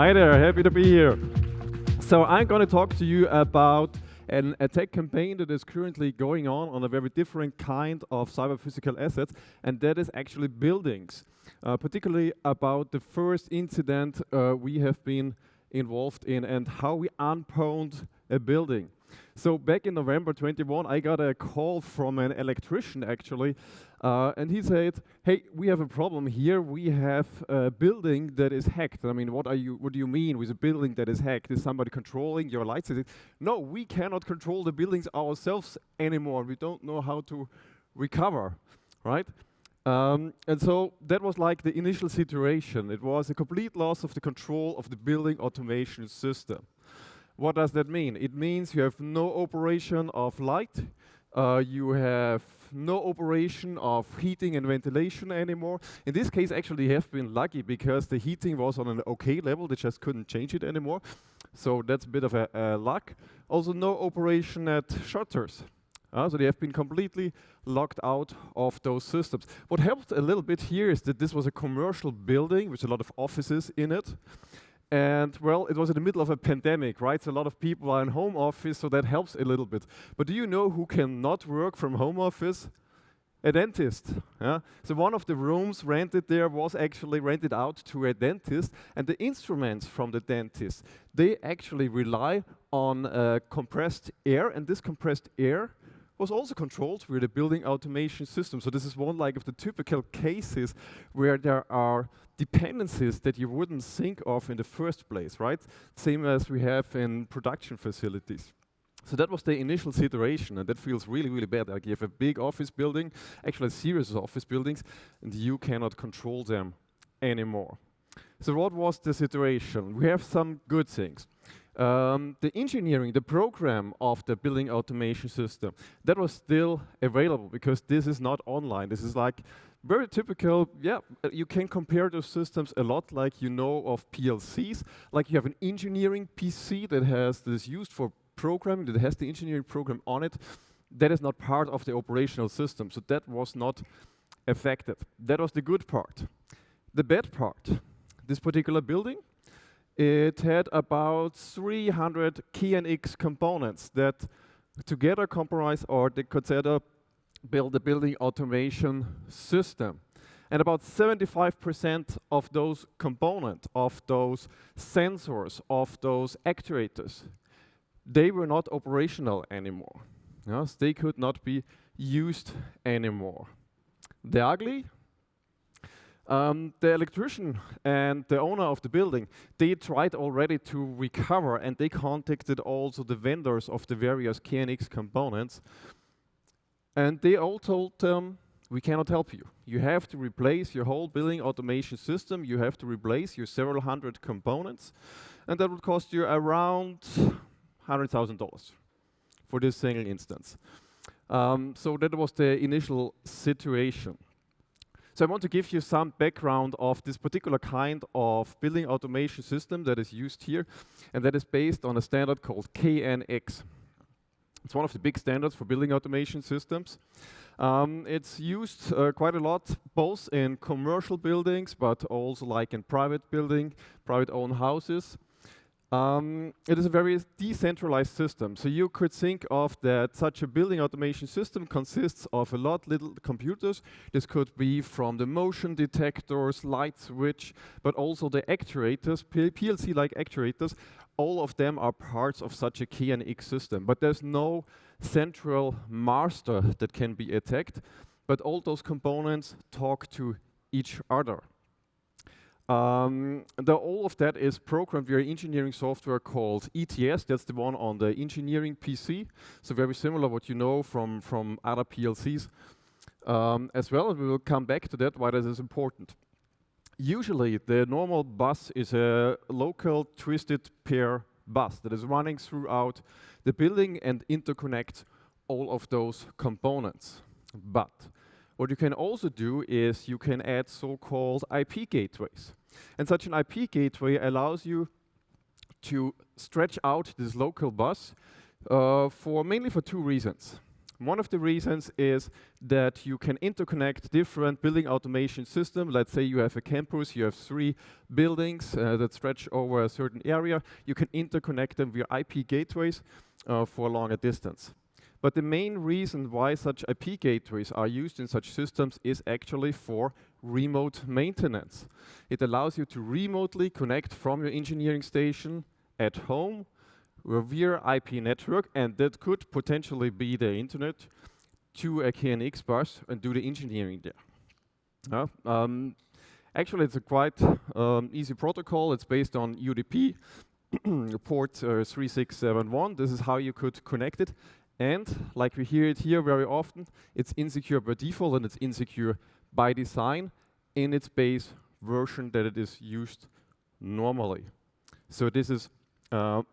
Hi there, happy to be here. So I'm going to talk to you about an attack campaign that is currently going on a very different kind of cyber-physical assets, and that is actually buildings. Particularly about the first incident we have been involved in and how we unpwned a building. So back in November 21, I got a call from an electrician actually, and he said, "Hey, we have a problem here. We have a building that is hacked." I mean, what do you mean with a building that is hacked? Is somebody controlling your lights? I said, "No, we cannot control the buildings ourselves anymore. We don't know how to recover," right? And so that was like the initial situation. It was a complete loss of the control of the building automation system. What does that mean? It means you have no operation of light, you have no operation of heating and ventilation anymore. In this case, actually, you have been lucky because the heating was on an okay level. They just couldn't change it anymore. So that's a bit of a luck. Also, no operation at shutters. So they have been completely locked out of those systems. What helped a little bit here is that this was a commercial building with a lot of offices in it. And well, it was in the middle of a pandemic, right? So a lot of people are in home office, so that helps a little bit. But do you know who cannot work from home office? A dentist. Yeah? So one of the rooms rented there was actually rented out to a dentist, and the instruments from the dentist, they actually rely on compressed air, and this compressed air was also controlled with a building automation system. So this is one like of the typical cases where there are dependencies that you wouldn't think of in the first place, right? Same as we have in production facilities. So that was the initial situation, and that feels really, really bad. Like you have a big office building, actually a series of office buildings, and you cannot control them anymore. So what was the situation? We have some good things. The engineering, the program of the building automation system, that was still available because this is not online. This is like very typical, you can compare those systems a lot like you know of PLCs. Like you have an engineering PC that is used for programming, that has the engineering program on it. That is not part of the operational system, so that was not affected. That was the good part. The bad part, this particular building, it had about 300 KNX components that together comprise or they consider build a building automation system. And about 75% of those components, of those sensors, of those actuators, they were not operational anymore. Yes, they could not be used anymore. The ugly? The electrician and the owner of the building, they tried already to recover, and they contacted also the vendors of the various KNX components. And they all told them, we cannot help you. You have to replace your whole building automation system. You have to replace your several hundred components. And that would cost you around $100,000 for this single instance. So that was the initial situation. So I want to give you some background of this particular kind of building automation system that is used here, and that is based on a standard called KNX. It's one of the big standards for building automation systems. It's used quite a lot, both in commercial buildings, but also like in private building, private-owned houses. It is a very decentralized system. So you could think of that such a building automation system consists of a lot of little computers. This could be from the motion detectors, light switch, but also the actuators, PLC-like actuators. All of them are parts of such a KNX system. But there's no central master that can be attacked, but all those components talk to each other. All of that is programmed via engineering software called ETS. That's the one on the engineering PC. So very similar what you know from other PLCs as well. And we will come back to that, why that is important. Usually the normal bus is a local twisted pair bus that is running throughout the building and interconnects all of those components. But what you can also do is you can add so-called IP gateways. And such an IP gateway allows you to stretch out this local bus mainly for two reasons. One of the reasons is that you can interconnect different building automation systems. Let's say you have a campus, you have 3 buildings that stretch over a certain area. You can interconnect them via IP gateways for a longer distance. But the main reason why such IP gateways are used in such systems is actually for remote maintenance. It allows you to remotely connect from your engineering station at home via IP network, and that could potentially be the internet, to a KNX bus and do the engineering there. Actually, it's a quite easy protocol. It's based on UDP, port 3671. This is how you could connect it. And like we hear it here very often, it's insecure by default and it's insecure by design in its base version that it is used normally. So this is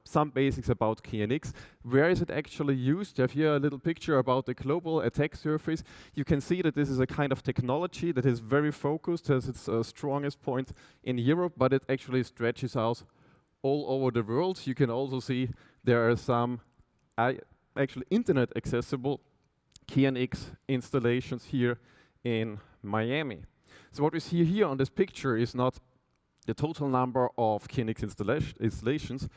some basics about KNX. Where is it actually used? I have here a little picture about the global attack surface. You can see that this is a kind of technology that is very focused, has its strongest point in Europe, but it actually stretches out all over the world. You can also see there are some actually internet accessible KNX installations here in Miami. So what we see here on this picture is not the total number of KNX installations,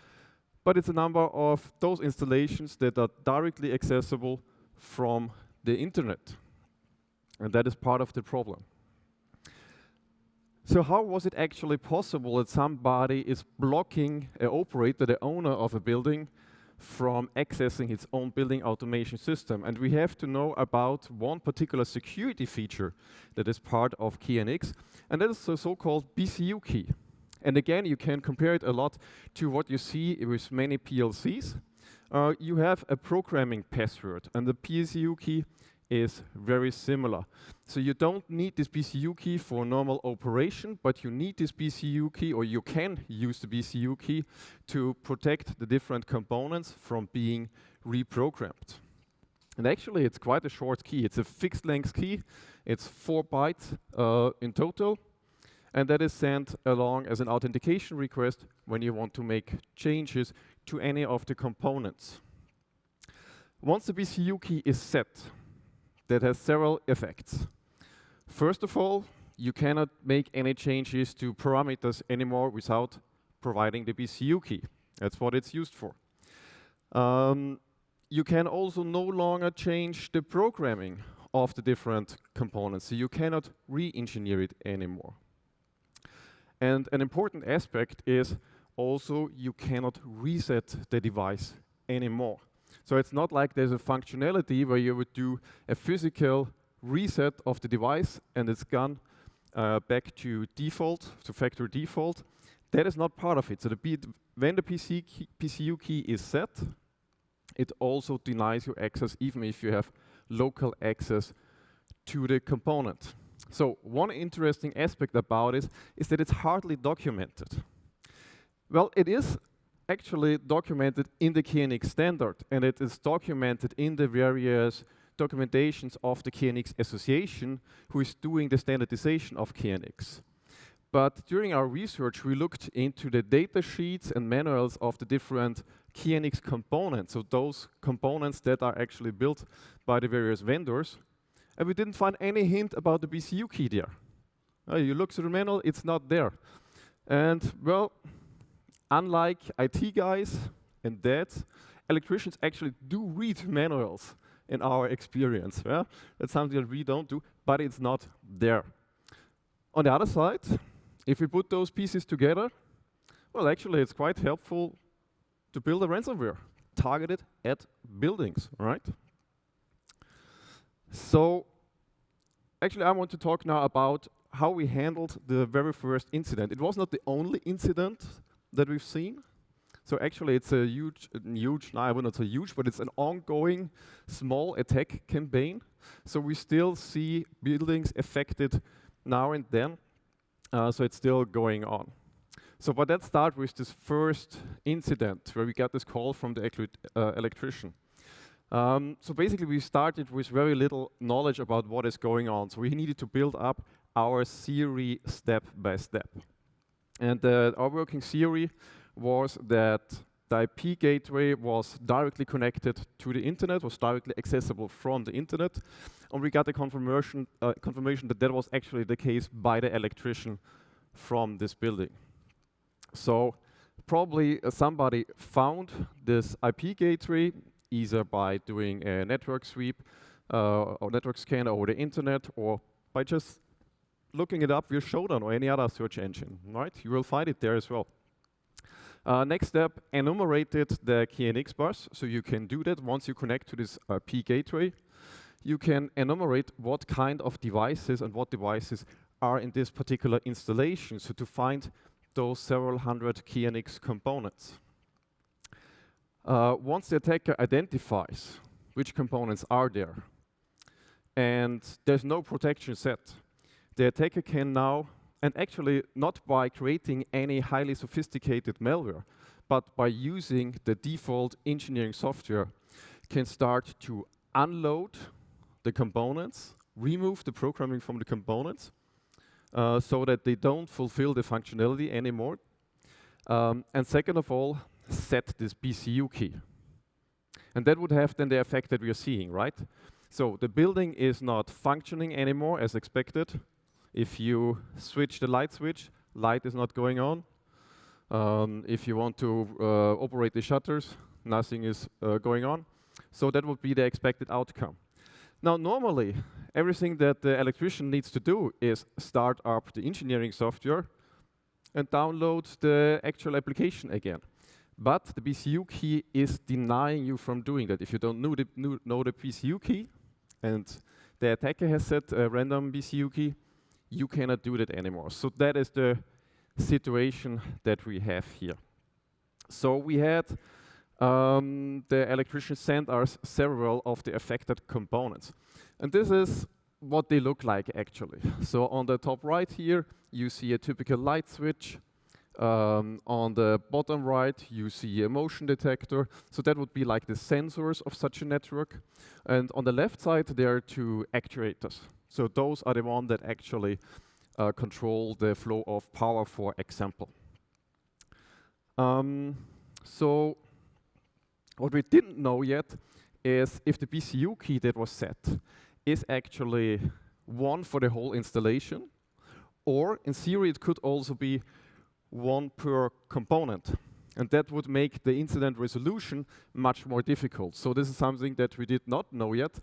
but it's a number of those installations that are directly accessible from the internet. And that is part of the problem. So how was it actually possible that somebody is blocking an operator, the owner of a building, from accessing its own building automation system? And we have to know about one particular security feature that is part of KNX, and that is the so-called Bcu Key. And again, you can compare it a lot to what you see with many PLCs. You have a programming password, and the Bcu Key is very similar. So you don't need this Bcu Key for normal operation, but you need this Bcu Key, or you can use the Bcu Key to protect the different components from being reprogrammed. And actually, it's quite a short key. It's a fixed length key. It's 4 bytes in total. And that is sent along as an authentication request when you want to make changes to any of the components. Once the Bcu Key is set, that has several effects. First of all, you cannot make any changes to parameters anymore without providing the Bcu Key. That's what it's used for. You can also no longer change the programming of the different components, so you cannot re-engineer it anymore. And an important aspect is also you cannot reset the device anymore. So it's not like there's a functionality where you would do a physical reset of the device and it's gone back to default, to factory default. That is not part of it. So when the Bcu Key is set, it also denies you access even if you have local access to the component. So one interesting aspect about it is that it's hardly documented. Well, it is actually documented in the KNX standard, and it is documented in the various documentations of the KNX Association, who is doing the standardization of KNX. But during our research, we looked into the data sheets and manuals of the different KNX components, so those components that are actually built by the various vendors, and we didn't find any hint about the Bcu Key there. You look through the manual, it's not there. And well, unlike IT guys and dads, electricians actually do read manuals in our experience. Yeah? That's something that we don't do, but it's not there. On the other side, if we put those pieces together, well, actually it's quite helpful to build a ransomware targeted at buildings, right? So actually I want to talk now about how we handled the very first incident. It was not the only incident that we've seen. So actually it's a huge, no, I would not say huge, but it's an ongoing small attack campaign. So we still see buildings affected now and then. So it's still going on. So but let's start with this first incident where we got this call from the electrician. So basically we started with very little knowledge about what is going on. So we needed to build up our theory step by step. And our working theory was that the IP gateway was directly connected to the internet, was directly accessible from the internet, and we got the confirmation that that was actually the case by the electrician from this building. So probably somebody found this IP gateway either by doing a network sweep or network scan over the internet, or by just looking it up with Shodan or any other search engine, right? You will find it there as well. Next step, enumerated the KNX bus. So you can do that once you connect to this IP gateway. You can enumerate what kind of devices and what devices are in this particular installation, so to find those several hundred KNX components. Once the attacker identifies which components are there, and there's no protection set, the attacker can now, and actually not by creating any highly sophisticated malware, but by using the default engineering software, can start to unload the components, remove the programming from the components, so that they don't fulfill the functionality anymore. And second of all, set this Bcu key. And that would have then the effect that we are seeing, right? So the building is not functioning anymore as expected. If you switch the light switch, light is not going on. If you want to operate the shutters, nothing is going on. So that would be the expected outcome. Now, normally, everything that the electrician needs to do is start up the engineering software and download the actual application again. But the Bcu key is denying you from doing that. If you don't know the Bcu key and the attacker has set a random Bcu key, you cannot do that anymore. So that is the situation that we have here. So we had the electrician send us several of the affected components. And this is what they look like actually. So on the top right here, you see a typical light switch. On the bottom right, you see a motion detector. So that would be like the sensors of such a network. And on the left side, there are two actuators. So those are the ones that actually control the flow of power, for example. So what we didn't know yet is if the Bcu key that was set is actually one for the whole installation, or in theory it could also be one per component. And that would make the incident resolution much more difficult. So this is something that we did not know yet.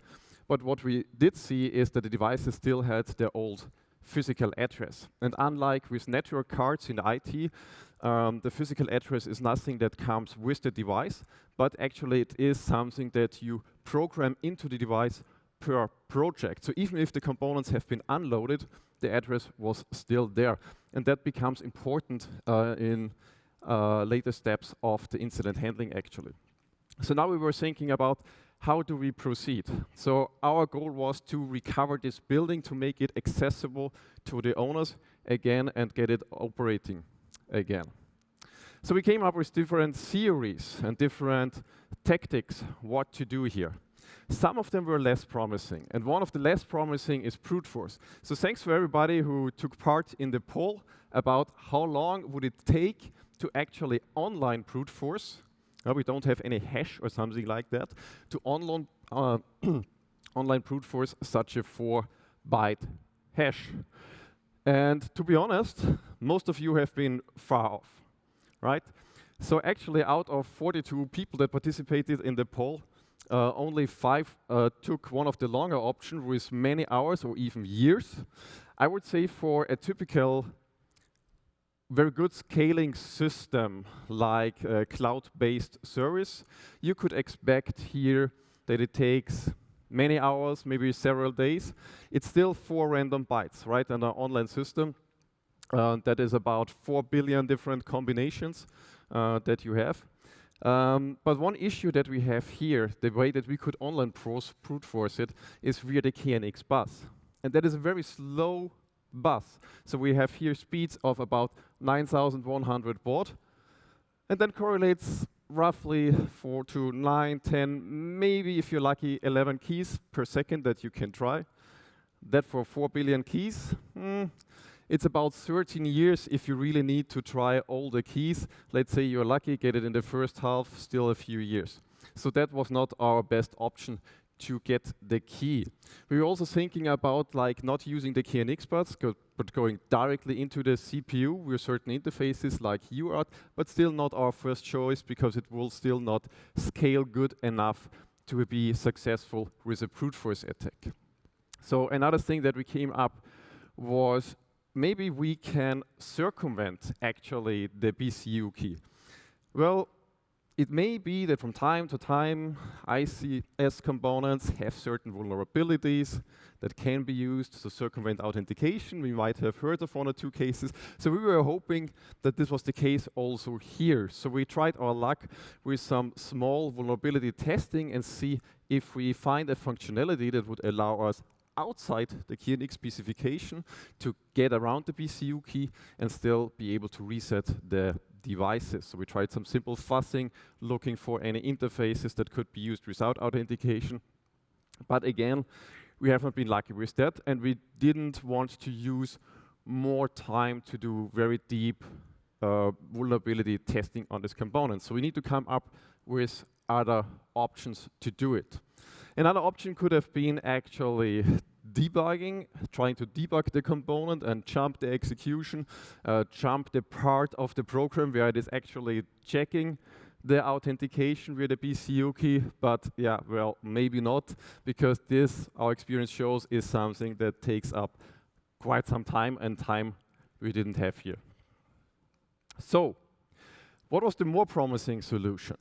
But what we did see is that the devices still had their old physical address. And unlike with network cards in IT, the physical address is nothing that comes with the device, but actually it is something that you program into the device per project. So even if the components have been unloaded, the address was still there. And that becomes important in later steps of the incident handling actually. So now we were thinking about how do we proceed? So our goal was to recover this building, to make it accessible to the owners again and get it operating again. So we came up with different theories and different tactics what to do here. Some of them were less promising, and one of the less promising is brute force. So thanks for everybody who took part in the poll about how long would it take to actually online brute force. We don't have any hash or something like that to online brute force such a 4-byte hash. And to be honest, most of you have been far off, right? So actually out of 42 people that participated in the poll, only 5 took one of the longer options with many hours or even years. I would say for a typical very good scaling system like a cloud-based service, you could expect here that it takes many hours, maybe several days. It's still 4 random bytes, right, in an online system. That is about 4 billion different combinations that you have. But one issue that we have here, the way that we could online brute force it, is via the KNX bus. And that is a very slow bus. So we have here speeds of about 9,100 baud, and then correlates roughly 4 to 9, 10, maybe if you're lucky, 11 keys per second that you can try. That for 4 billion keys it's about 13 years if you really need to try all the keys. Let's say you're lucky, get it in the first half, still a few years. So that was not our best option to get the key. We were also thinking about like not using the KNX buds, but going directly into the CPU with certain interfaces like UART, but still not our first choice because it will still not scale good enough to be successful with a brute force attack. So another thing that we came up was maybe we can circumvent actually the Bcu key. Well, it may be that from time to time, ICS components have certain vulnerabilities that can be used to circumvent authentication. We might have heard of one or two cases. So we were hoping that this was the case also here. So we tried our luck with some small vulnerability testing and see if we find a functionality that would allow us outside the KNX specification to get around the Bcu key and still be able to reset the devices. So we tried some simple fuzzing, looking for any interfaces that could be used without authentication. But again, we haven't been lucky with that, and we didn't want to use more time to do very deep vulnerability testing on this component. So we need to come up with other options to do it. Another option could have been actually debugging, trying to debug the component and jump the execution, jump the part of the program where it is actually checking the authentication with the Bcu key, but yeah, well, maybe not, because this, our experience shows, is something that takes up quite some time, and time we didn't have here. So, what was the more promising solution?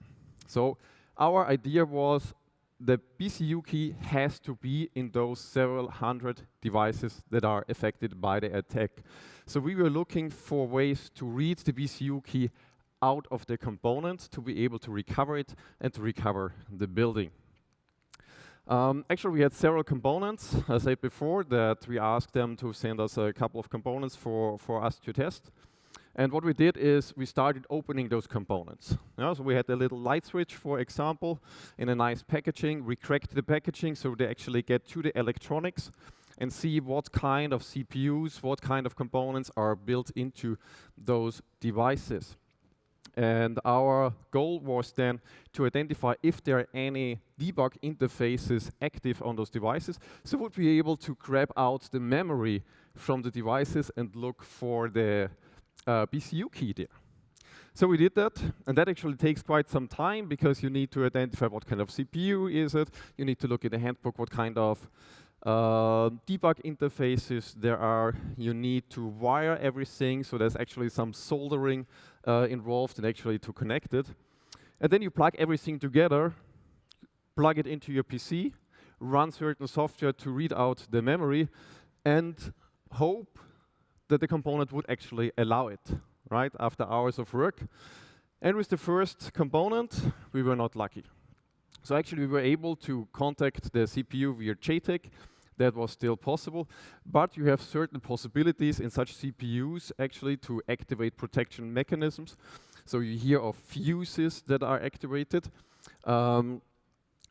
So, our idea was the Bcu key has to be in those several hundred devices that are affected by the attack. So we were looking for ways to read the Bcu key out of the component to be able to recover it and to recover the building. Actually, we had several components, as I said before, that we asked them to send us a couple of components for us to test. And what we did is we started opening those components. So we had a little light switch, for example, in a nice packaging. We cracked the packaging so they actually get to the electronics and see what kind of CPUs, what kind of components are built into those devices. And our goal was then to identify if there are any debug interfaces active on those devices, so we'd be able to grab out the memory from the devices and look for the Bcu key there. So we did that, and that actually takes quite some time because you need to identify what kind of CPU is it, you need to look in the handbook what kind of debug interfaces there are, you need to wire everything, so there's actually some soldering involved and actually to connect it. And then you plug everything together, plug it into your PC, run certain software to read out the memory, and hope that the component would actually allow it, right, after hours of work. And with the first component, we were not lucky. So actually, we were able to contact the CPU via JTAG. That was still possible, but you have certain possibilities in such CPUs actually to activate protection mechanisms. So you hear of fuses that are activated,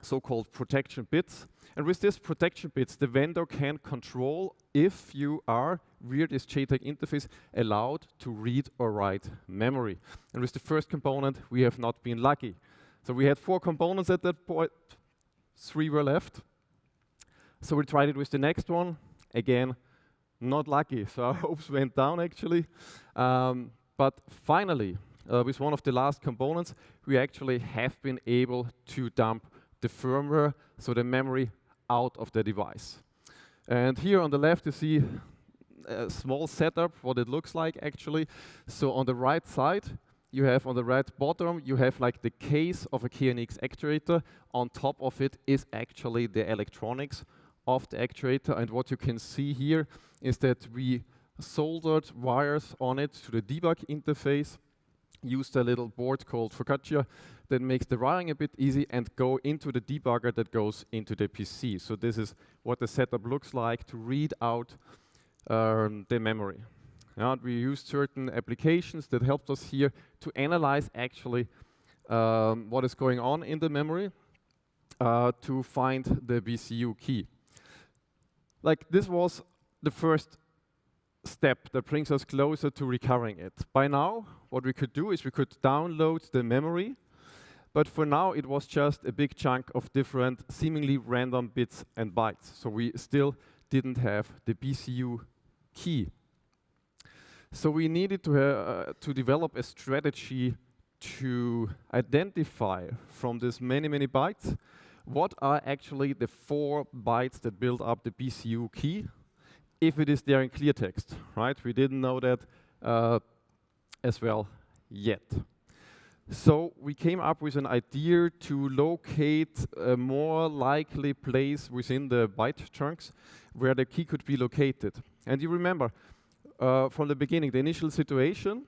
so-called protection bits. And with these protection bits, the vendor can control if you are, via this JTAG interface, allowed to read or write memory. And with the first component, we have not been lucky. So we had 4 components at that point, 3 were left. So we tried it with the next one. Again, not lucky, so our hopes went down actually. But finally, with one of the last components, we actually have been able to dump the firmware, so the memory, out of the device. And here on the left you see a small setup, what it looks like actually. So on the right side, you have on the right bottom, you have like the case of a KNX actuator. On top of it is actually the electronics of the actuator. And what you can see here is that we soldered wires on it to the debug interface, used a little board called focaccia that makes the wiring a bit easy, and go into the debugger that goes into the PC. So this is what the setup looks like to read out the memory. We used certain applications that helped us here to analyze actually what is going on in the memory to find the Bcu key. Like this was the first step that brings us closer to recovering it. By now, what we could do is we could download the memory, but for now it was just a big chunk of different seemingly random bits and bytes. So we still didn't have the Bcu key. So we needed to develop a strategy to identify from this many bytes what are actually the 4 bytes that build up the Bcu key, if it is there in clear text, right? We didn't know that as well yet. So we came up with an idea to locate a more likely place within the byte chunks where the key could be located. And you remember, from the beginning, the initial situation,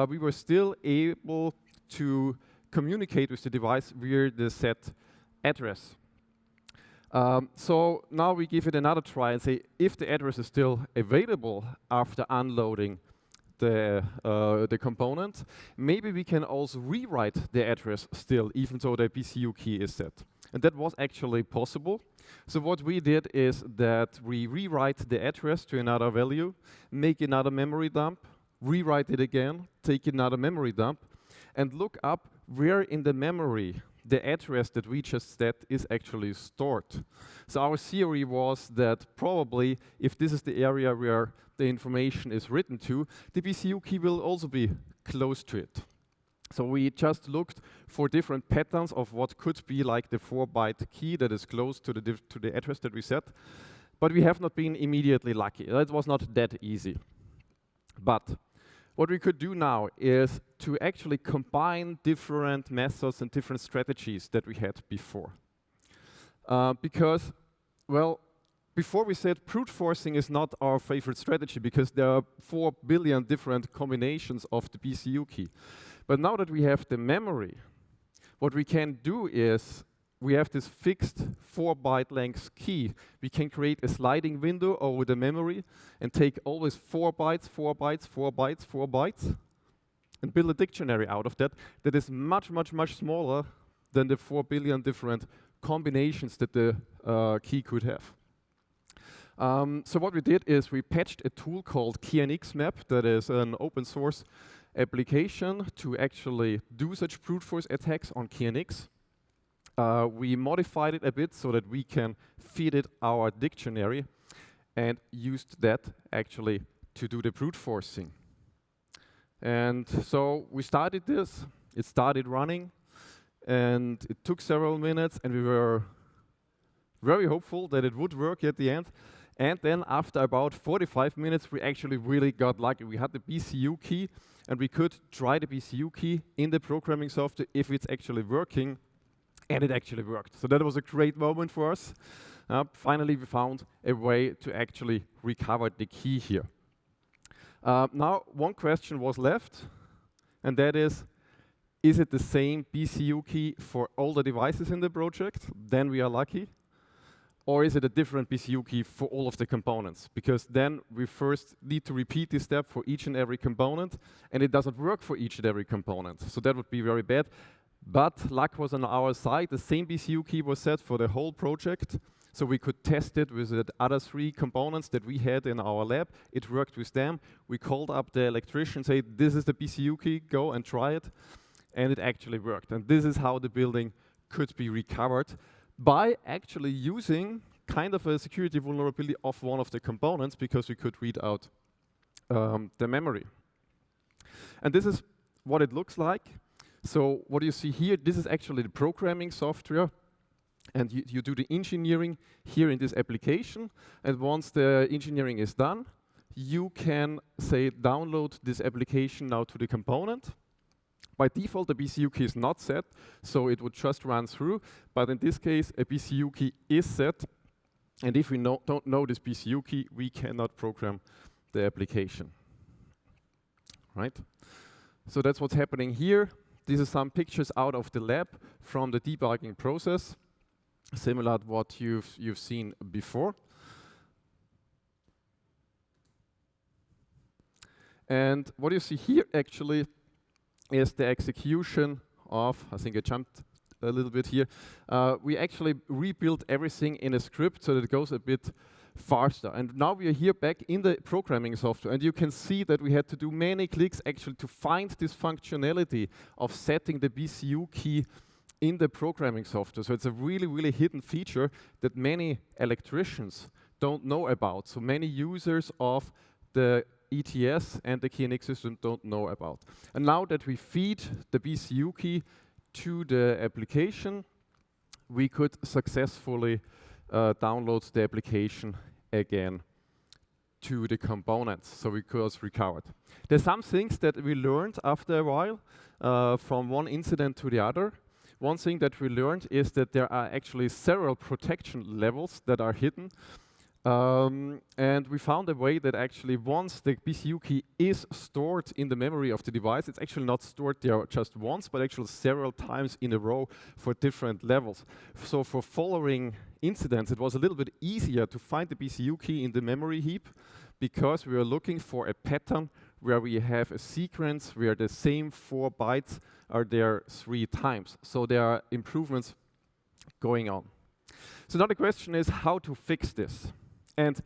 we were still able to communicate with the device via the set address. So now we give it another try and say, if the address is still available after unloading the component, maybe we can also rewrite the address still, even though the Bcu key is set. And that was actually possible. So what we did is that we rewrite the address to another value, make another memory dump, rewrite it again, take another memory dump, and look up where in the memory the address that we just set is actually stored. So our theory was that probably if this is the area where the information is written to, the Bcu key will also be close to it. So we just looked for different patterns of what could be like the 4-byte key that is close to the address that we set, but we have not been immediately lucky. That was not that easy. But what we could do now is to actually combine different methods and different strategies that we had before. Because, well, before we said brute forcing is not our favorite strategy because there are 4 billion different combinations of the Bcu key. But now that we have the memory, what we can do is we have this fixed 4-byte length key. We can create a sliding window over the memory and take always 4 bytes, 4 bytes, 4 bytes, 4 bytes, and build a dictionary out of that that is much smaller than the 4 billion different combinations that the key could have. So what we did is we patched a tool called KNX that is an open source application to actually do such brute force attacks on KNX. We modified it a bit so that we can feed it our dictionary and used that actually to do the brute forcing. And so we started this, it started running, and it took several minutes, and we were very hopeful that it would work at the end. And then after about 45 minutes, we actually really got lucky. We had the Bcu key, and we could try the Bcu key in the programming software if it's actually working, and it actually worked. So that was a great moment for us. Finally, we found a way to actually recover the key here. Now, one question was left, and that is it the same Bcu key for all the devices in the project? Then we are lucky. Or is it a different Bcu key for all of the components? Because then we first need to repeat this step for each and every component, and it doesn't work for each and every component. So that would be very bad. But luck was on our side. The same Bcu key was set for the whole project, so we could test it with the other 3 components that we had in our lab. It worked with them. We called up the electrician, said, this is the Bcu key, go and try it. And it actually worked. And this is how the building could be recovered, by actually using kind of a security vulnerability of one of the components, because we could read out the memory. And this is what it looks like. So what you see here, this is actually the programming software, and you do the engineering here in this application. And once the engineering is done, you can say download this application now to the component. By default, the Bcu key is not set, so it would just run through. But in this case, a Bcu key is set. And if we don't know this Bcu key, we cannot program the application. Right? So that's what's happening here. These are some pictures out of the lab from the debugging process, similar to what you've seen before. And what you see here actually is the execution of, I think I jumped a little bit here. We actually rebuilt everything in a script so that it goes a bit faster. And now we are here back in the programming software, and you can see that we had to do many clicks actually to find this functionality of setting the Bcu key in the programming software. So it's a really, really hidden feature that many electricians don't know about. So many users of the ETS and the KNX system don't know about. And now that we feed the Bcu key to the application, we could successfully download the application again to the components, so we could recover it. There's some things that we learned after a while from one incident to the other. One thing that we learned is that there are actually several protection levels that are hidden. And we found a way that actually once the Bcu key is stored in the memory of the device, it's actually not stored there just once, but actually several times in a row for different levels. So for following incidents, it was a little bit easier to find the Bcu key in the memory heap because we were looking for a pattern where we have a sequence where the same 4 bytes are there 3 times. So there are improvements going on. So now the question is how to fix this. And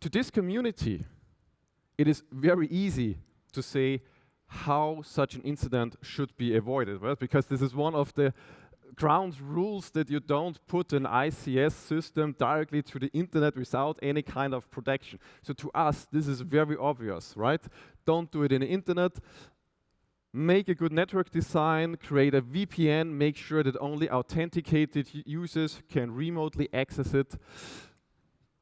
to this community, it is very easy to say how such an incident should be avoided, right? Because this is one of the ground rules that you don't put an ICS system directly to the internet without any kind of protection. So to us, this is very obvious, right? Don't do it in the internet. Make a good network design, create a VPN, make sure that only authenticated users can remotely access it.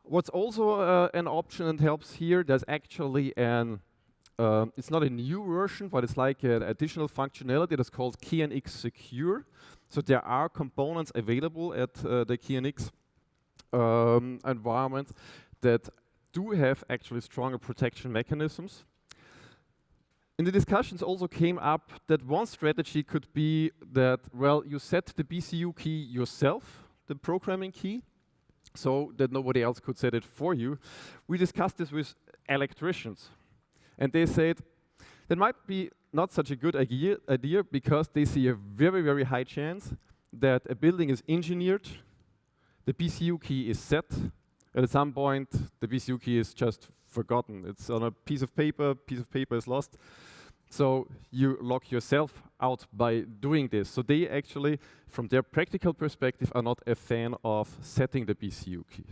What's also an option and helps here, there's actually it's not a new version, but it's like an additional functionality that's called KNX Secure. So there are components available at the KNX environment that do have actually stronger protection mechanisms. In the discussions also came up that one strategy could be that, well, you set the Bcu key yourself, the programming key, so that nobody else could set it for you. We discussed this with electricians, and they said that might be not such a good idea because they see a very, very high chance that a building is engineered, the Bcu key is set, and at some point the Bcu key is just forgotten. It's on a piece of paper is lost. So you lock yourself out by doing this. So they actually, from their practical perspective, are not a fan of setting the Bcu key.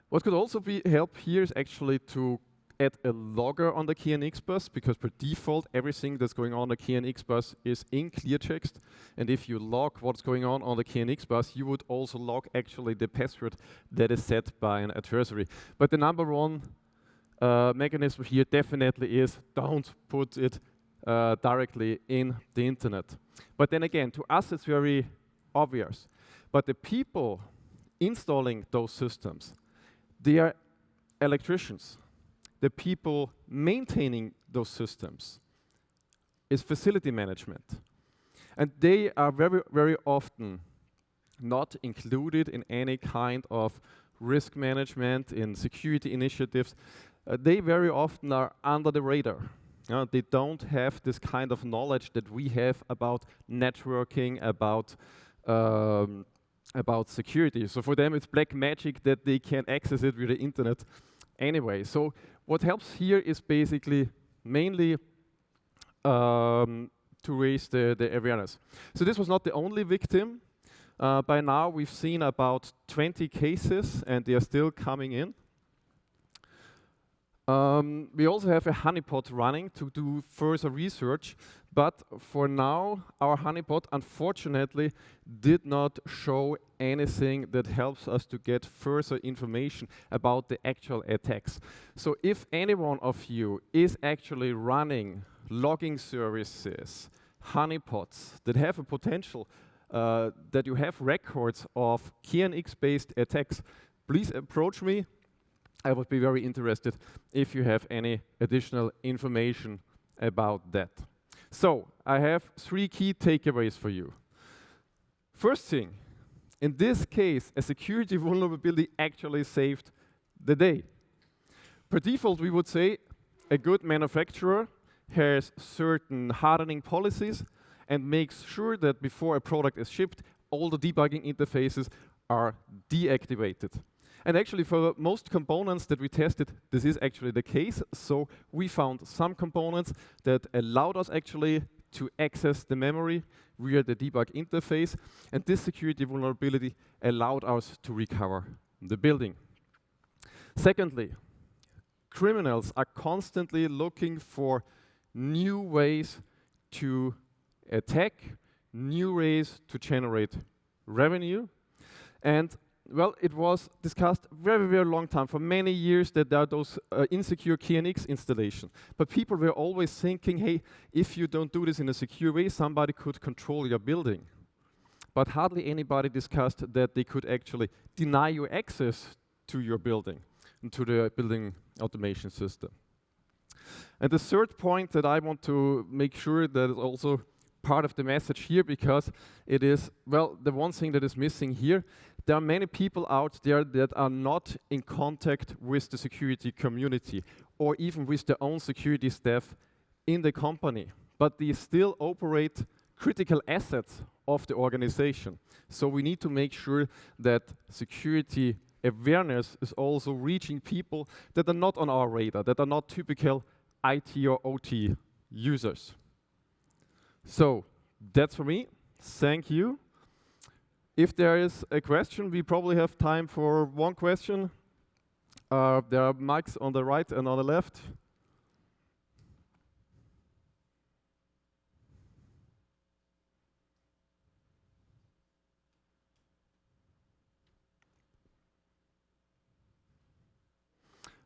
What could also help here is actually to add a logger on the KNX bus, because per default, everything that's going on the KNX bus is in clear text. And if you log what's going on the KNX bus, you would also log actually the password that is set by an adversary. But the number one mechanism here definitely is don't put it directly in the internet. But then again, to us it's very obvious. But the people installing those systems, they are electricians. The people maintaining those systems is facility management. And they are very, very often not included in any kind of risk management, in security initiatives. They very often are under the radar. They don't have this kind of knowledge that we have about networking, about security. So for them it's black magic that they can access it with the internet anyway. So what helps here is basically mainly to raise the awareness. So this was not the only victim. By now we've seen about 20 cases and they are still coming in. We also have a honeypot running to do further research, but for now our honeypot unfortunately did not show anything that helps us to get further information about the actual attacks. So if any one of you is actually running logging services, honeypots that have a potential that you have records of KNX-based attacks, please approach me. I would be very interested if you have any additional information about that. So, I have 3 key takeaways for you. First thing, in this case, a security vulnerability actually saved the day. Per default, we would say a good manufacturer has certain hardening policies and makes sure that before a product is shipped, all the debugging interfaces are deactivated. And actually, for most components that we tested, this is actually the case. So we found some components that allowed us actually to access the memory via the debug interface, and this security vulnerability allowed us to recover the building. Secondly, criminals are constantly looking for new ways to attack, new ways to generate revenue. And well, it was discussed very, very long time, for many years, that there are those insecure KNX installations. But people were always thinking, hey, if you don't do this in a secure way, somebody could control your building. But hardly anybody discussed that they could actually deny you access to your building and to the building automation system. And the third point that I want to make sure that is also part of the message here, because it is, well, the one thing that is missing here, there are many people out there that are not in contact with the security community or even with their own security staff in the company, but they still operate critical assets of the organization. So we need to make sure that security awareness is also reaching people that are not on our radar, that are not typical IT or OT users. So that's for me. Thank you. If there is a question, we probably have time for one question. There are mics on the right and on the left.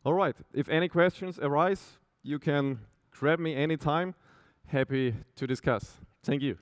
All right, if any questions arise, you can grab me anytime. Happy to discuss. Thank you.